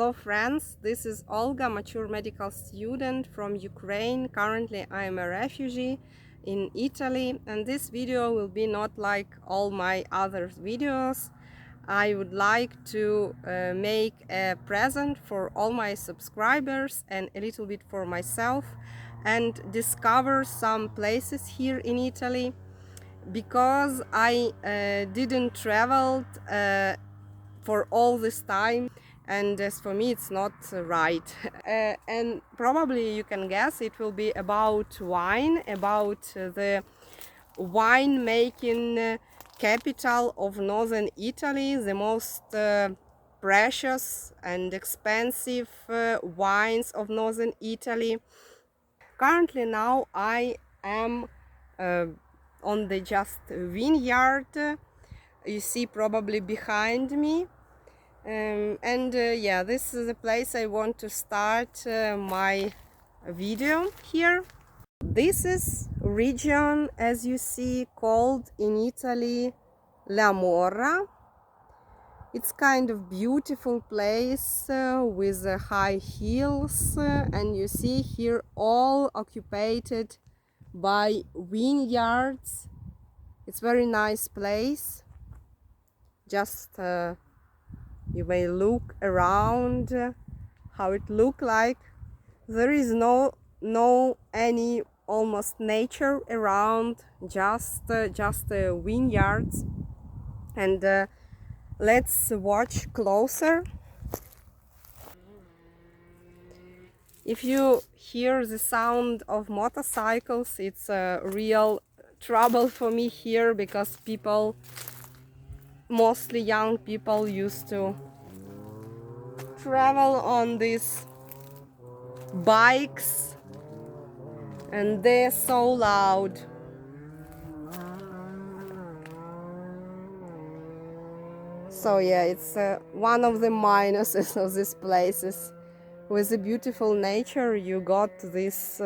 Hello friends, this is Olga, mature medical student from Ukraine. Currently I am a refugee in Italy, and this video will be not like all my other videos. I would like to make a present for all my subscribers and a little bit for myself, and discover some places here in Italy, because I didn't travel for all this time, and as for me it's not right. And probably you can guess it will be about wine, about the wine making capital of northern Italy, the most precious and expensive wines of northern Italy. Currently now I am on the just vineyard, you see probably behind me. Yeah, this is the place I want to start my video here. This is region, as you see, called in Italy LaMorra. It's kind of beautiful place with high hills, and you see here all occupied by vineyards. It's very nice place. Just you may look around how it look like. There is no any almost nature around, just vineyards. And let's watch closer. If you hear the sound of motorcycles, it's a real trouble for me here, because people, mostly young people, used to travel on these bikes, and they're so loud. So yeah, it's one of the minuses of these places. With the beautiful nature, you got this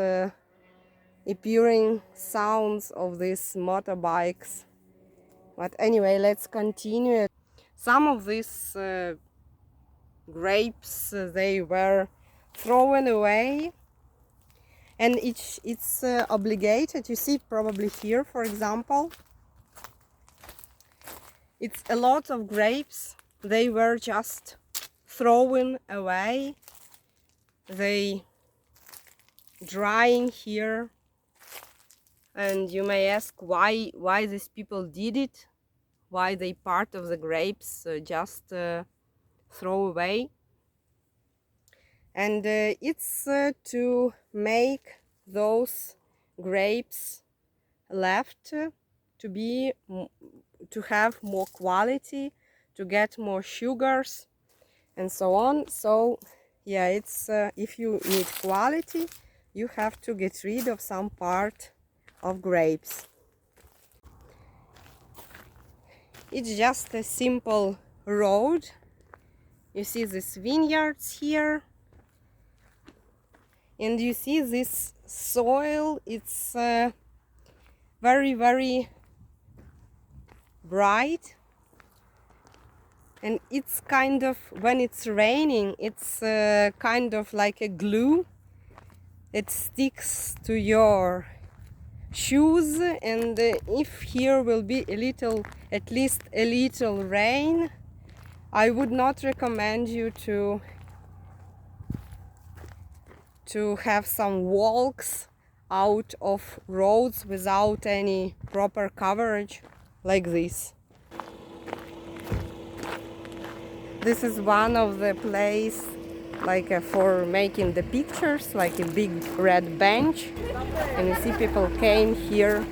appearing sounds of these motorbikes. But anyway, let's continue. Some of these grapes, they were thrown away, and it's obligated. You see probably here, for example, it's a lot of grapes. They were just thrown away. They drying here, and you may ask why these people did it, why they part of the grapes just throw away. And it's to make those grapes left to have more quality, to get more sugars and so on. So yeah, it's if you need quality, you have to get rid of some part of grapes. It's just a simple road. You see these vineyards here, and you see this soil. It's very, very bright, and it's kind of, when it's raining, it's kind of like a glue. It sticks to your shoes, and if here will be a little, at least a little rain, I would not recommend you to have some walks out of roads without any proper coverage like this. This is one of the place like for making the pictures, like a big red bench, and you see people came here.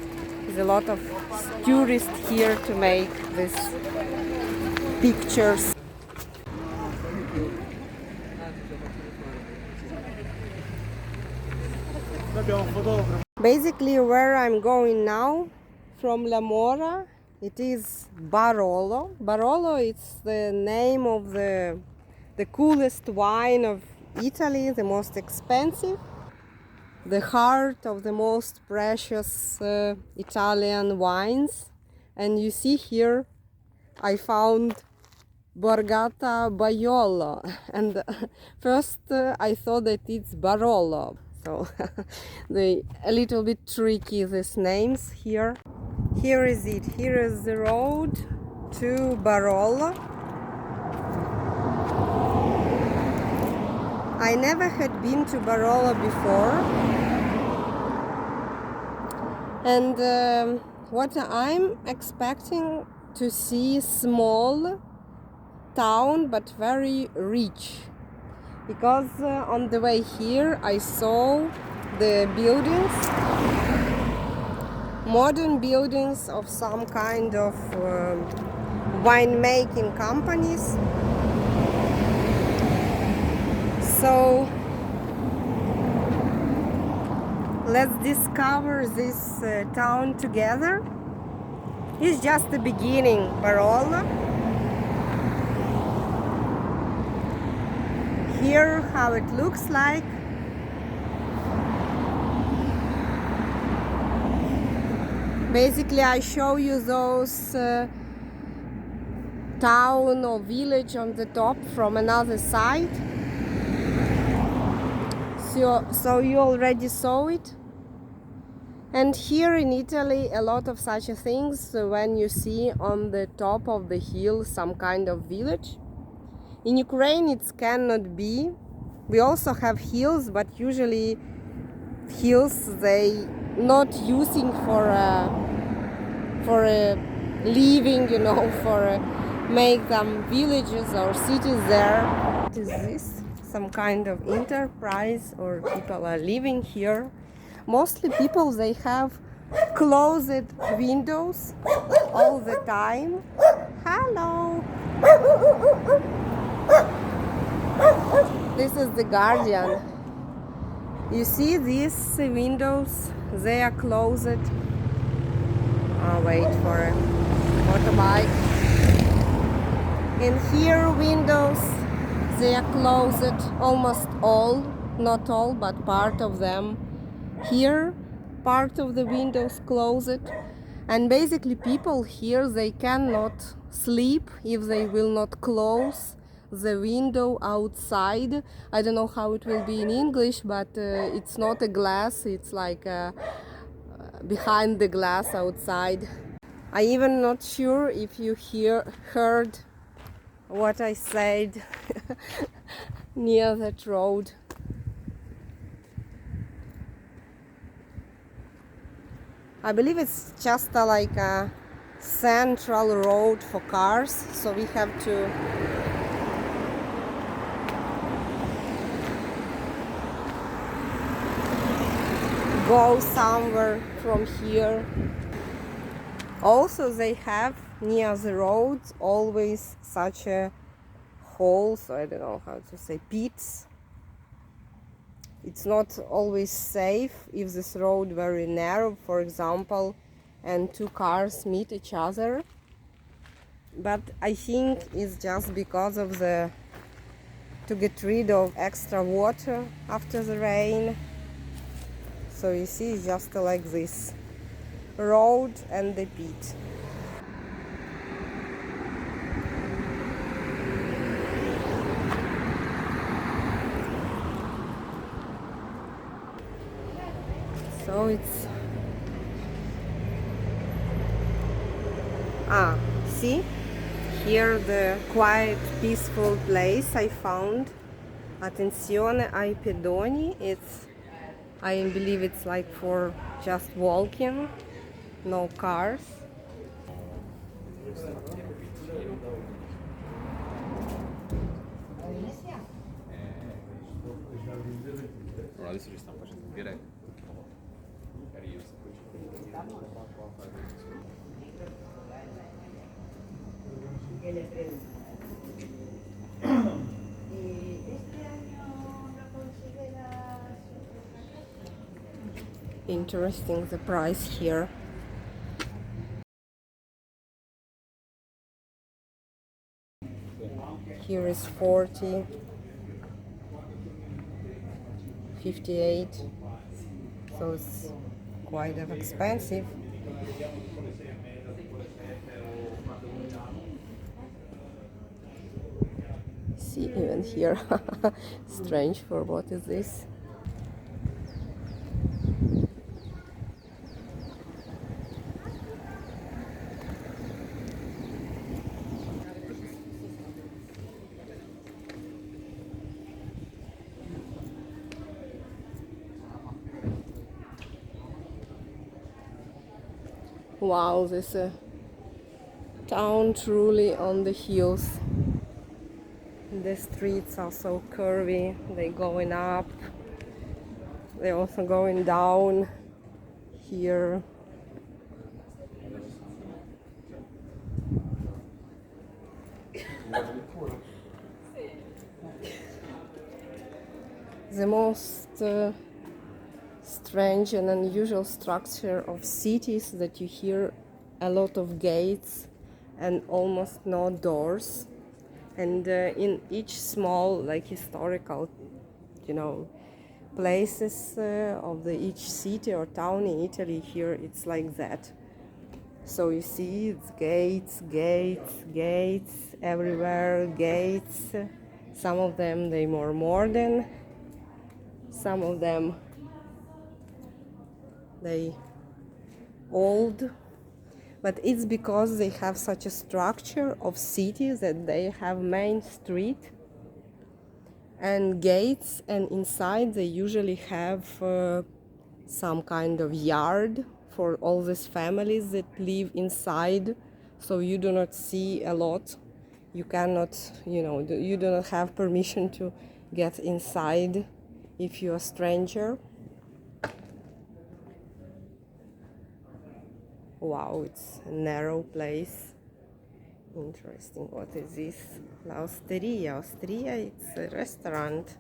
There's a lot of tourists here to make these pictures. Basically, where I'm going now, from LaMorra, it is Barolo. Barolo, it's the name of the coolest wine of Italy, the most expensive, the heart of the most precious Italian wines. And you see here, I found Borgata Baiolo, and first I thought that it's Barolo, so they a little bit tricky, these names here. Here is it. Here is the road to Barolo. I never had been to Barolo before, and what I'm expecting to see small town but very rich, because on the way here I saw the buildings, modern buildings of some kind of winemaking companies. So let's discover this town together. It's just the beginning, Barolo. Here how it looks like. Basically I show you those town or village on the top from another side. So you already saw it. And here in Italy a lot of such things when you see on the top of the hill some kind of village. In Ukraine it cannot be. We also have hills, but usually hills they not using for living, you know, for make them villages or cities there. What is this? Some kind of enterprise, or people are living here. Mostly people, they have closed windows all the time. Hello! This is the Guardian. You see these windows, they are closed. I'll wait for a motorbike. And here windows, they are closed, almost all, not all, but part of them. Here, part of the windows closed. And basically people here, they cannot sleep if they will not close the window outside. I don't know how it will be in English, but it's not a glass, it's like behind the glass outside. I even not sure if you heard what I said near that road. I believe it's just like a central road for cars, so we have to go somewhere from here. Also they have near the road always such a holes, I don't know how to say, pits. It's not always safe if this road very narrow, for example, and two cars meet each other. But I think it's just because of to get rid of extra water after the rain. So you see, it's just like this road and the pit. So it's see here the quiet peaceful place I found. Attenzione ai pedoni. I believe it's like for just walking, no cars. Adesso ci stanno facendo in diretta. Interesting the price here. Here is 40, 58, so it's quite expensive. See, even here. Strange for what is this? Wow, this is a town truly on the hills. The streets are so curvy, they're going up, they're also going down here. The most strange and unusual structure of cities that you hear a lot of gates and almost no doors, and in each small like historical places of each city or town in Italy, here it's like that. So you see it's gates, gates, gates everywhere, gates. Some of them they more modern, some of them they old, but it's because they have such a structure of cities that they have main street and gates, and inside they usually have some kind of yard for all these families that live inside, so you do not see a lot. You cannot, you do not have permission to get inside if you're a stranger. Wow, it's a narrow place. Interesting. What is this? La Osteria. Osteria, it's a restaurant.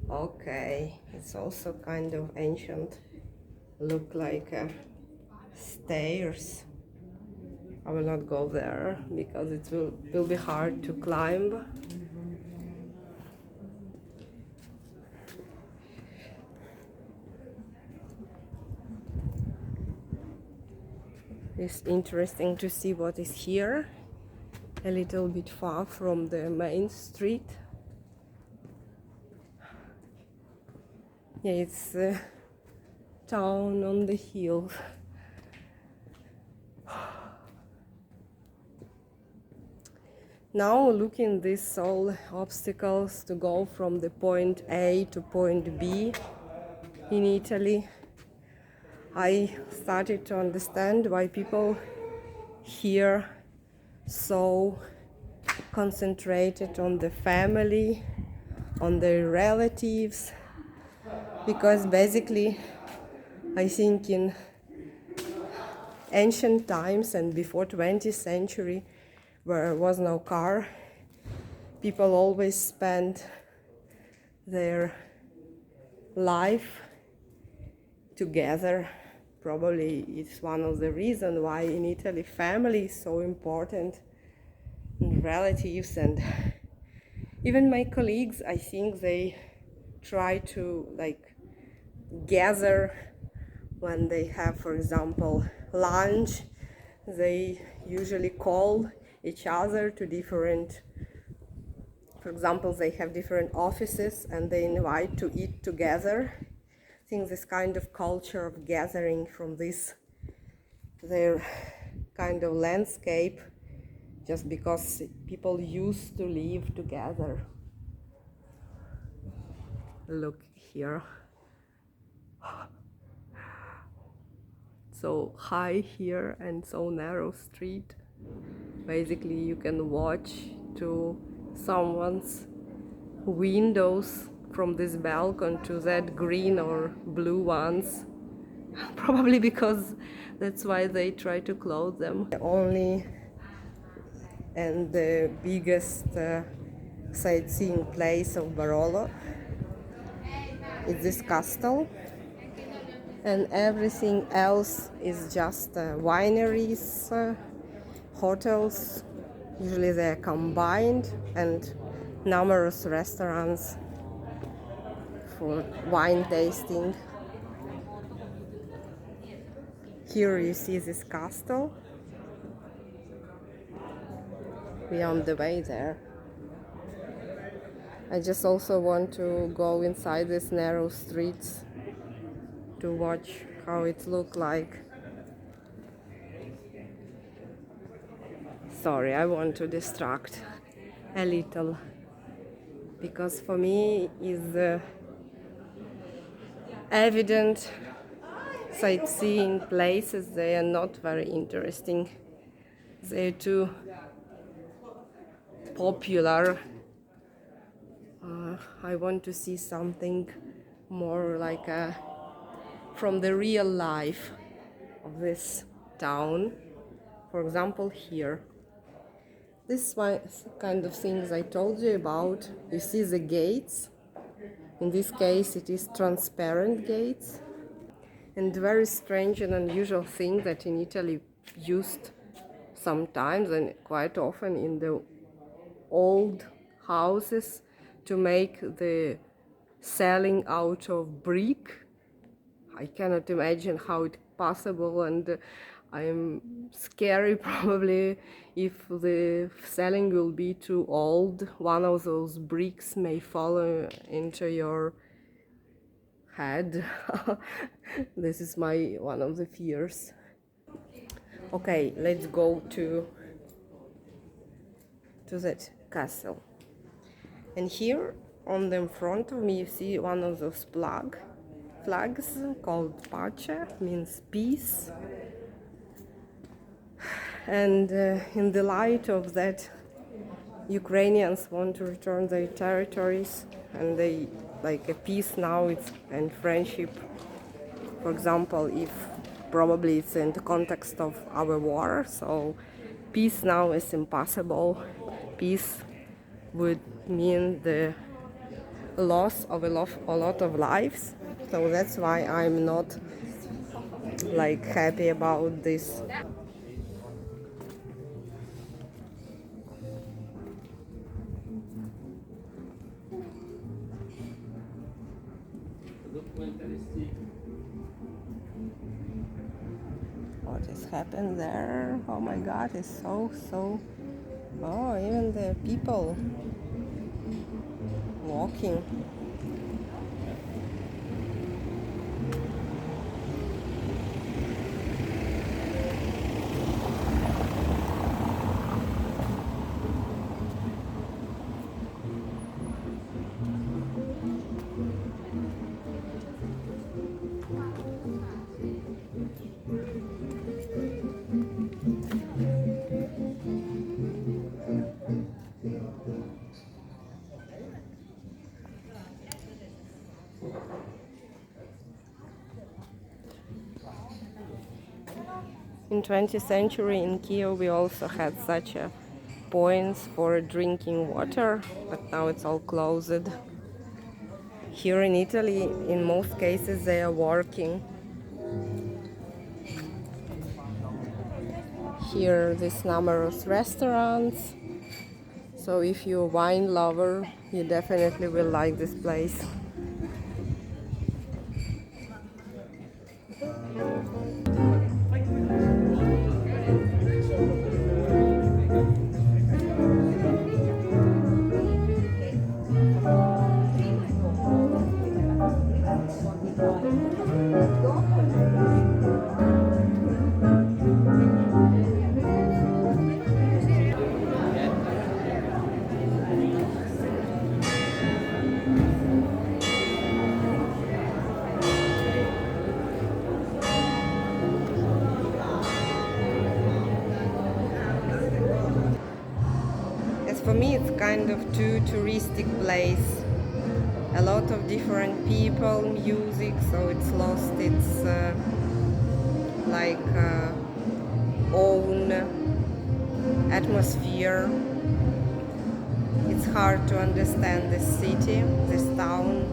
Okay, it's also kind of ancient. Look like stairs. I will not go there because it will be hard to climb. It's interesting to see what is here, a little bit far from the main street. Yeah, it's a town on the hill. Now looking these all obstacles to go from the point A to point B in Italy, I started to understand why people here so concentrated on the family, on their relatives, because basically I think in ancient times and before 20th century, where there was no car, people always spent their life together. Probably it's one of the reasons why in Italy family is so important, and relatives, and even my colleagues, I think they try to gather when they have, for example, lunch. They usually call each other to different, for example, they have different offices and they invite to eat together. I think this kind of culture of gathering from this their kind of landscape, just because people used to live together. Look here, so high here and so narrow street. Basically you can watch to someone's windows from this balcony to that green or blue ones. Probably because that's why they try to close them. The only and the biggest sightseeing place of Barolo is this castle, and everything else is just wineries, hotels, usually they're combined, and numerous restaurants for wine tasting. Here you see this castle. We are on the way there. I just also want to go inside these narrow streets to watch how it look like. Sorry, I want to distract a little, because for me is evident sightseeing places, they are not very interesting. They're too popular. I want to see something more like from the real life of this town. For example, here. This kind of things I told you about. You see the gates. In this case, it is transparent gates. And very strange and unusual thing that in Italy used sometimes and quite often in the old houses to make the ceiling out of brick. I cannot imagine how it's possible, and I'm scary probably if the ceiling will be too old. One of those bricks may fall into your head. This is my one of the fears. Okay, let's go to that castle. And here on the front of me you see one of those flags called pace, means peace. And in the light of that, Ukrainians want to return their territories, and they like a peace now, it's and friendship. For example, if probably it's in the context of our war, so peace now is impossible. Peace would mean the loss of a lot of lives. So that's why I'm not like happy about this. What has happened there? Oh my God, it's so. Oh, even the people walking. In 20th century in Kiev we also had such a points for drinking water, but now it's all closed. Here in Italy, in most cases, they are working. Here, these numerous restaurants. So if you're a wine lover, you definitely will like this place. For me, it's kind of too touristic place. A lot of different people, music, so it's lost its own atmosphere. It's hard to understand this city, this town,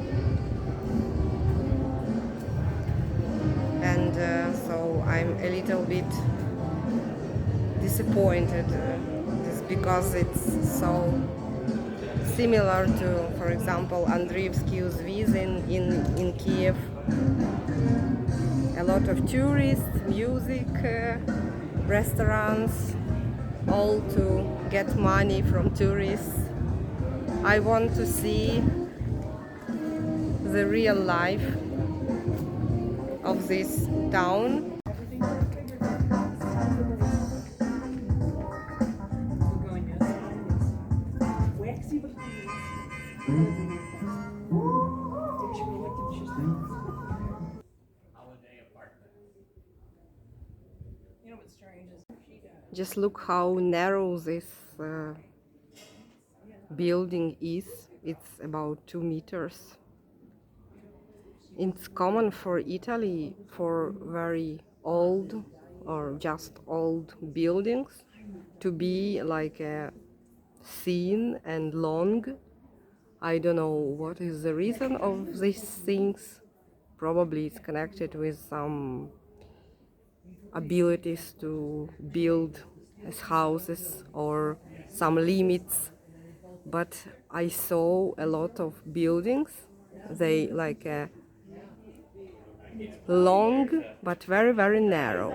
and so I'm a little bit disappointed. Because it's so similar to, for example, Andreevsky Uzviz in Kiev. A lot of tourists, music, restaurants, all to get money from tourists. I want to see the real life of this town. Just look how narrow this building is. It's about 2 meters. It's common for Italy for very old or just old buildings to be like thin and long. I don't know what is the reason of these things. Probably it's connected with some abilities to build as houses or some limits. But I saw a lot of buildings. They like long but very, very narrow.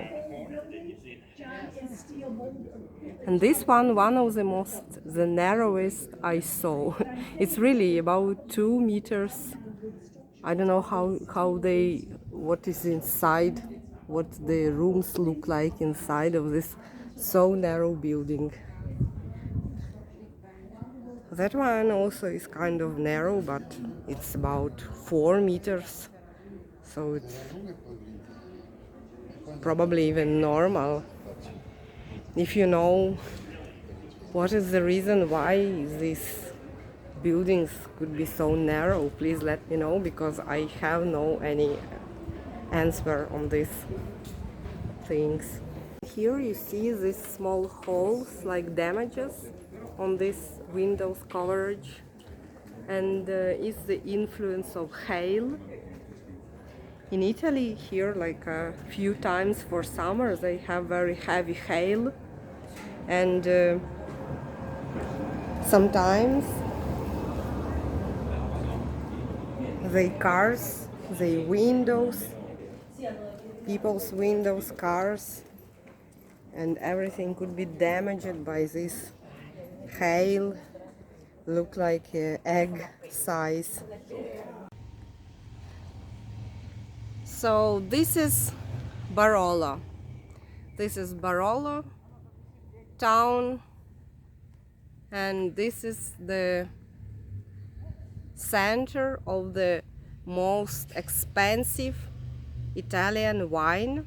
And this one of the narrowest I saw. It's really about 2 meters. I don't know what is inside, what the rooms look like inside of this so narrow building. That one also is kind of narrow, but it's about 4 meters. So it's probably even normal. If you know what is the reason why these buildings could be so narrow, please let me know, because I have no any answer on these things. Here you see these small holes like damages on this windows coverage, and is the influence of hail. In Italy here, like a few times for summer, they have very heavy hail, and sometimes the cars, the windows, people's windows, cars, and everything could be damaged by this hail. Look like egg size. So this is Barolo. This is Barolo town, and this is the center of the most expensive Italian wine.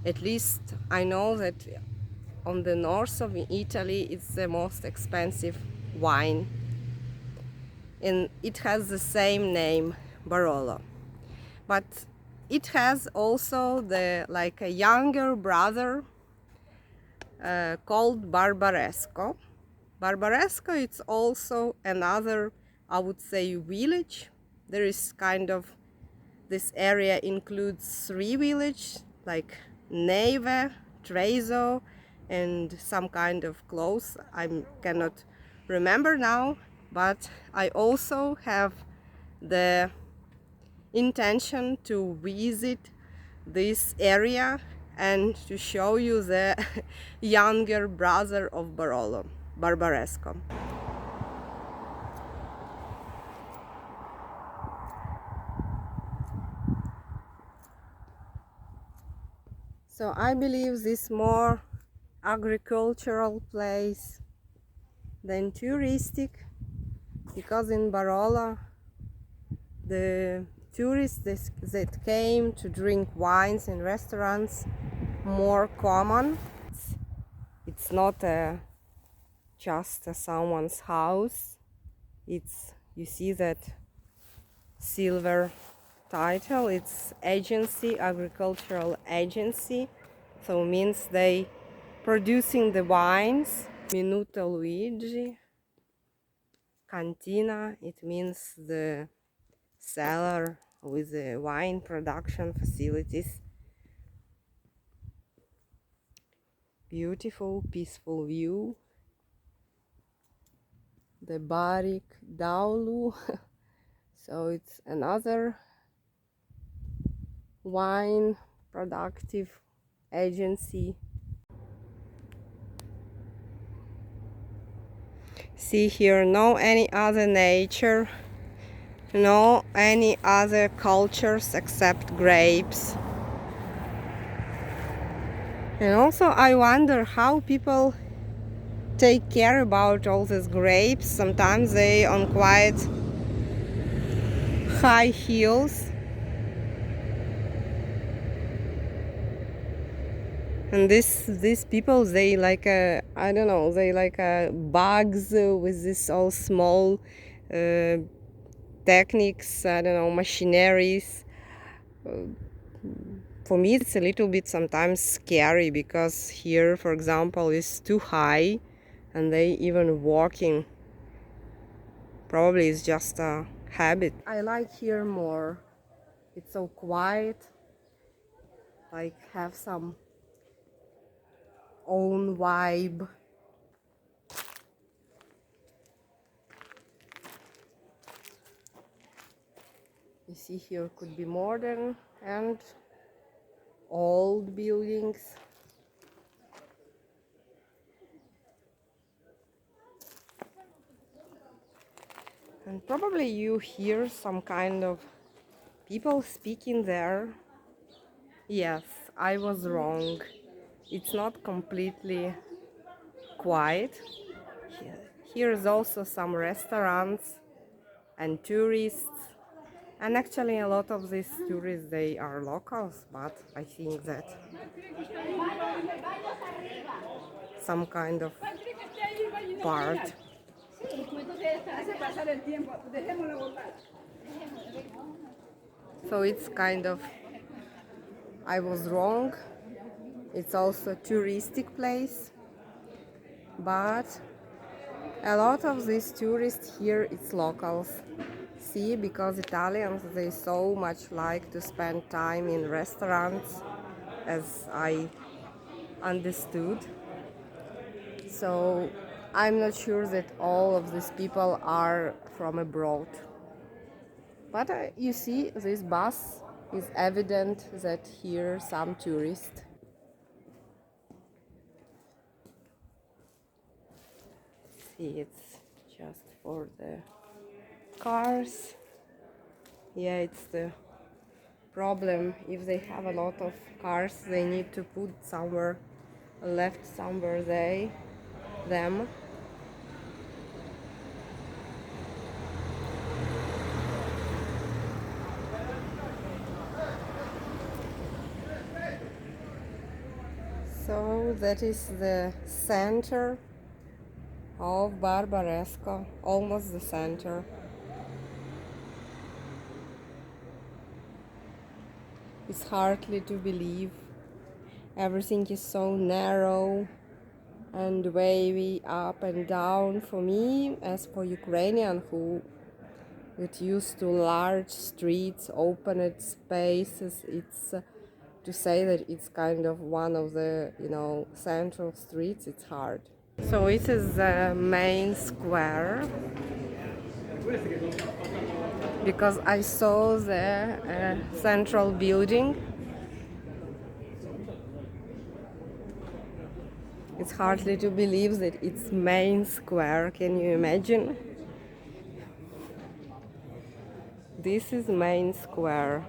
At least I know that on the north of Italy it's the most expensive wine, and it has the same name, Barolo. But it has also like a younger brother called Barbaresco. Barbaresco, it's also another, I would say, village. There is kind of, this area includes 3 villages like Neve, Trezo, and some kind of close. I cannot remember now, but I also have the intention to visit this area and to show you the younger brother of Barolo, Barbaresco. So I believe this more agricultural place than touristic, because in Barolo the tourists that came to drink wines in restaurants more common. It's not just someone's house. It's, you see that silver title, it's agency, agricultural agency, so means they producing the wines. Minuto Luigi, cantina, it means the cellar with the wine production facilities. Beautiful, peaceful view. The Barik Daulu. So it's another wine productive agency. See here, no any other nature, no any other cultures except grapes. And also I wonder how people take care about all these grapes. Sometimes they on quite high heels. And these people, they like I don't know, they like bugs with this all small techniques, I don't know, machineries. For me it's a little bit sometimes scary, because here, for example, is too high and they even walking probably is just a habit. I like here more. It's so quiet, like have some own vibe. You see here could be modern and old buildings. And probably you hear some kind of people speaking there. Yes, I was wrong. It's not completely quiet. Here is also some restaurants and tourists. And actually a lot of these tourists, they are locals, but I think that some kind of part. So it's kind of, I was wrong. It's also a touristic place, but a lot of these tourists here, it's locals. See, because Italians, they so much like to spend time in restaurants, as I understood. So I'm not sure that all of these people are from abroad. But you see, this bus is evident that here some tourists. See, it's just for the cars. Yeah, it's the problem. If they have a lot of cars, they need to put somewhere, left somewhere them. So that is the center of Barbaresco, almost the center. It's hardly to believe. Everything is so narrow and wavy up and down. For me, as for Ukrainian who get used to large streets, open spaces, it's to say that it's kind of one of the, central streets, it's hard. So it is the main square, because I saw the central building. It's hardly to believe that it's main square. Can you imagine? This is main square.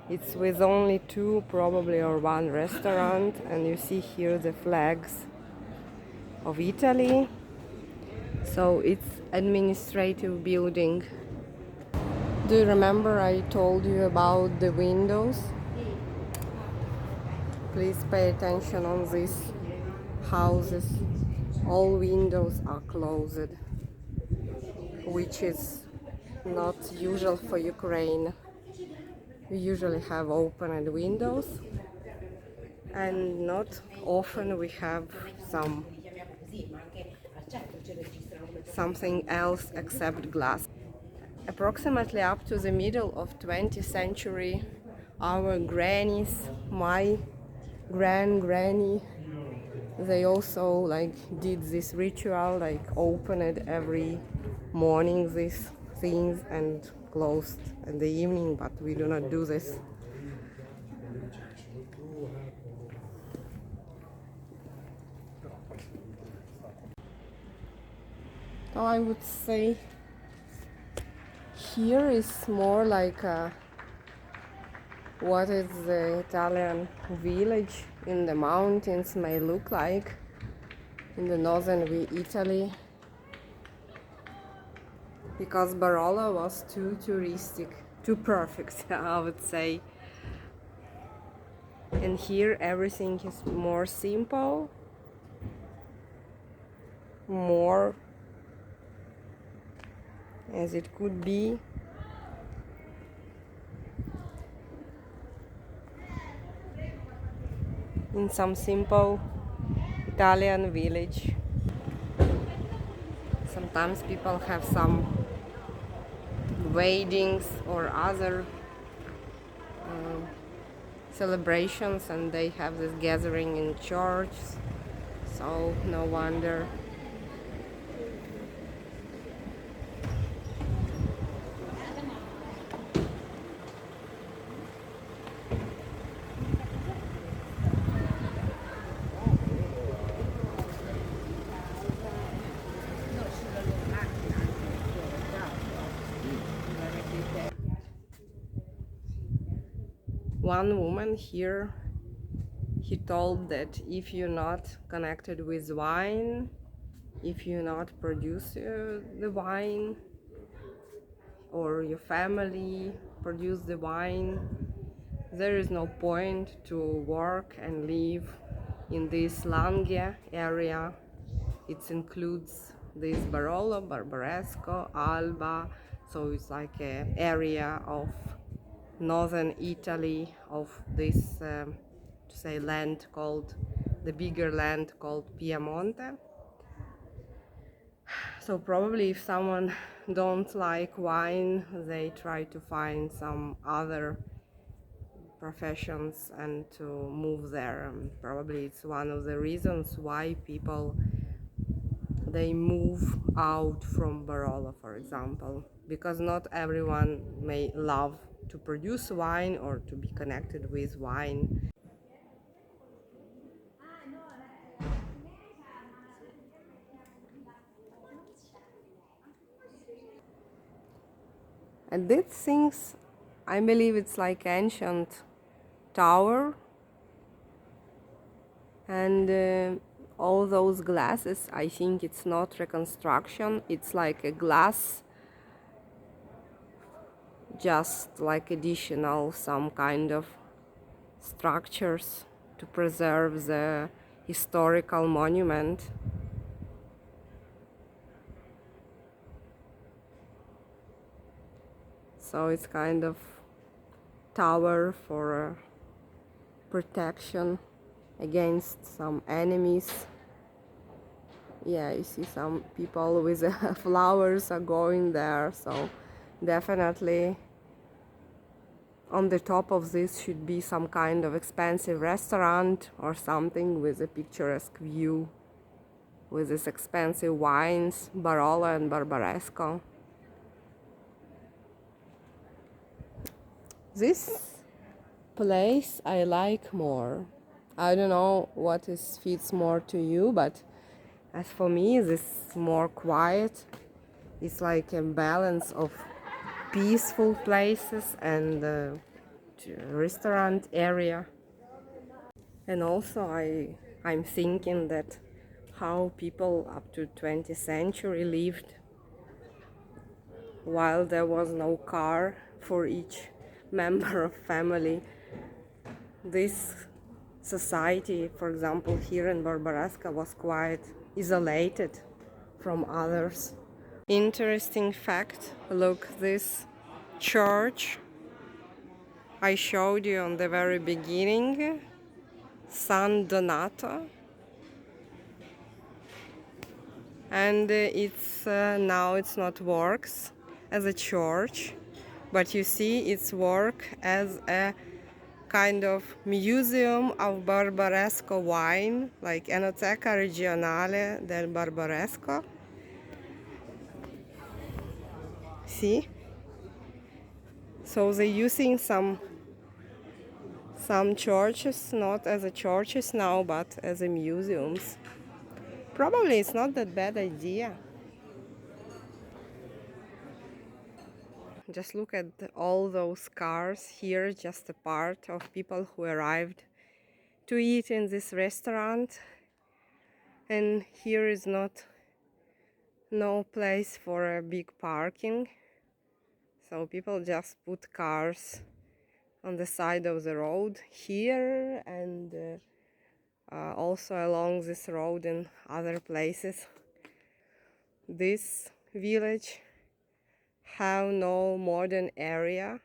It's with only two probably or one restaurant, and you see here the flags of Italy. So it's administrative building. Do you remember I told you about the windows? Please pay attention on these houses. All windows are closed, which is not usual for Ukraine. We usually have opened windows, and not often we have something else except glass. Approximately up to the middle of 20th century, our grannies, my granny, they also like did this ritual, like opened every morning these things and closed in the evening, but we do not do this. I would say here is more like what is the Italian village in the mountains may look like in the northern Italy, because Barolo was too touristic, too perfect, I would say. And here everything is more simple, more as it could be. In some simple Italian village. Sometimes people have some weddings or other celebrations, and they have this gathering in church, so no wonder. One woman here, he told that if you're not connected with wine, if you not produce the wine, or your family produce the wine, there is no point to work and live in this Langia area. It includes this Barolo, Barbaresco, Alba, so it's like an area of northern Italy, of this to say land called, the bigger land called Piemonte. So probably if someone don't like wine, they try to find some other professions and to move there. Probably it's one of the reasons why people they move out from Barolo, for example, because not everyone may love to produce wine or to be connected with wine. And these things, I believe it's like ancient tower, and all those glasses, I think it's not reconstruction, it's like a glass, just like additional some kind of structures to preserve the historical monument. So it's kind of tower for protection against some enemies. Yeah, you see some people with flowers are going there, so definitely on the top of this should be some kind of expensive restaurant or something with a picturesque view, with these expensive wines, Barolo and Barbaresco. This place I like more. I don't know what fits more to you, but as for me, this is more quiet. It's like a balance of peaceful places and restaurant area. And also I'm thinking that how people up to 20th century lived while there was no car for each member of family. This society, for example, here in Barbaresco, was quite isolated from others. Interesting fact, look, this church I showed you on the very beginning, San Donato, and it's now it's not works as a church, but you see it's work as a kind of museum of Barbaresco wine, like Enoteca Regionale del Barbaresco. See? So they're using some churches not as a churches now, but as a museums. Probably it's not that bad idea. just look at all those cars here, just a part of people who arrived to eat in this restaurant. And here is no place for a big parking, so people just put cars on the side of the road here, and also along this road in other places. This village have no modern area,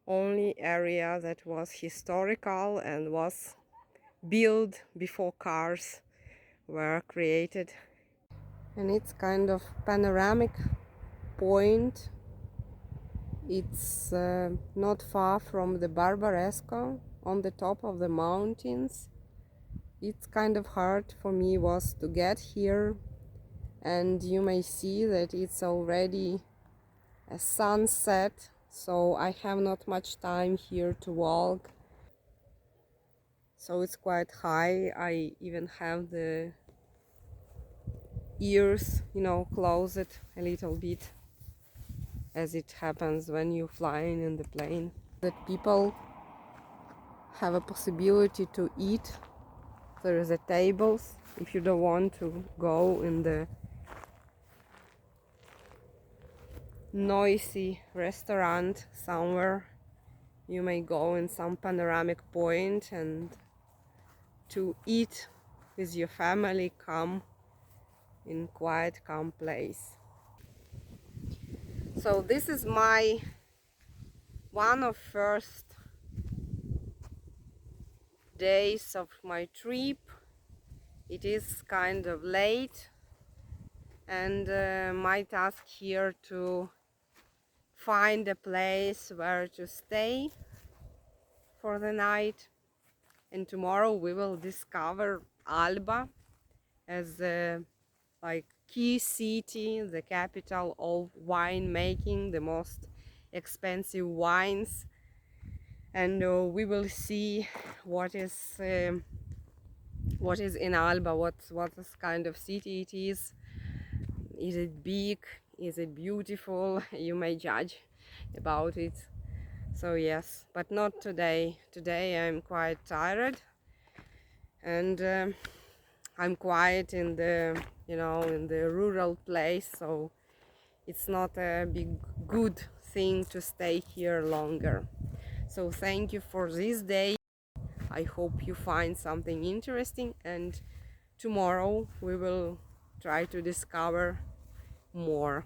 only area that was historical and was built before cars were created. And it's kind of panoramic point. It's not far from the Barbaresco, on the top of the mountains. It's kind of hard for me was to get here, and you may see that it's already a sunset, so I have not much time here to walk. So it's quite high. I even have the ears, closed a little bit, as it happens when you're flying in the plane. That people have a possibility to eat. There is a tables if you don't want to go in the noisy restaurant somewhere. You may go in some panoramic point and to eat with your family, come in quiet, calm place. So this is my one of first days of my trip. It is kind of late, and my task here to find a place where to stay for the night. And tomorrow we will discover Alba as the key city, the capital of wine making, the most expensive wines. And we will see what is in Alba, what this kind of city it is. Is it big? Is it beautiful? You may judge about it. So yes, but not today. Today I'm quite tired, and I'm quiet in the in the rural place, so it's not a good thing to stay here longer. So thank you for this day. I hope you find something interesting, and tomorrow we will try to discover more.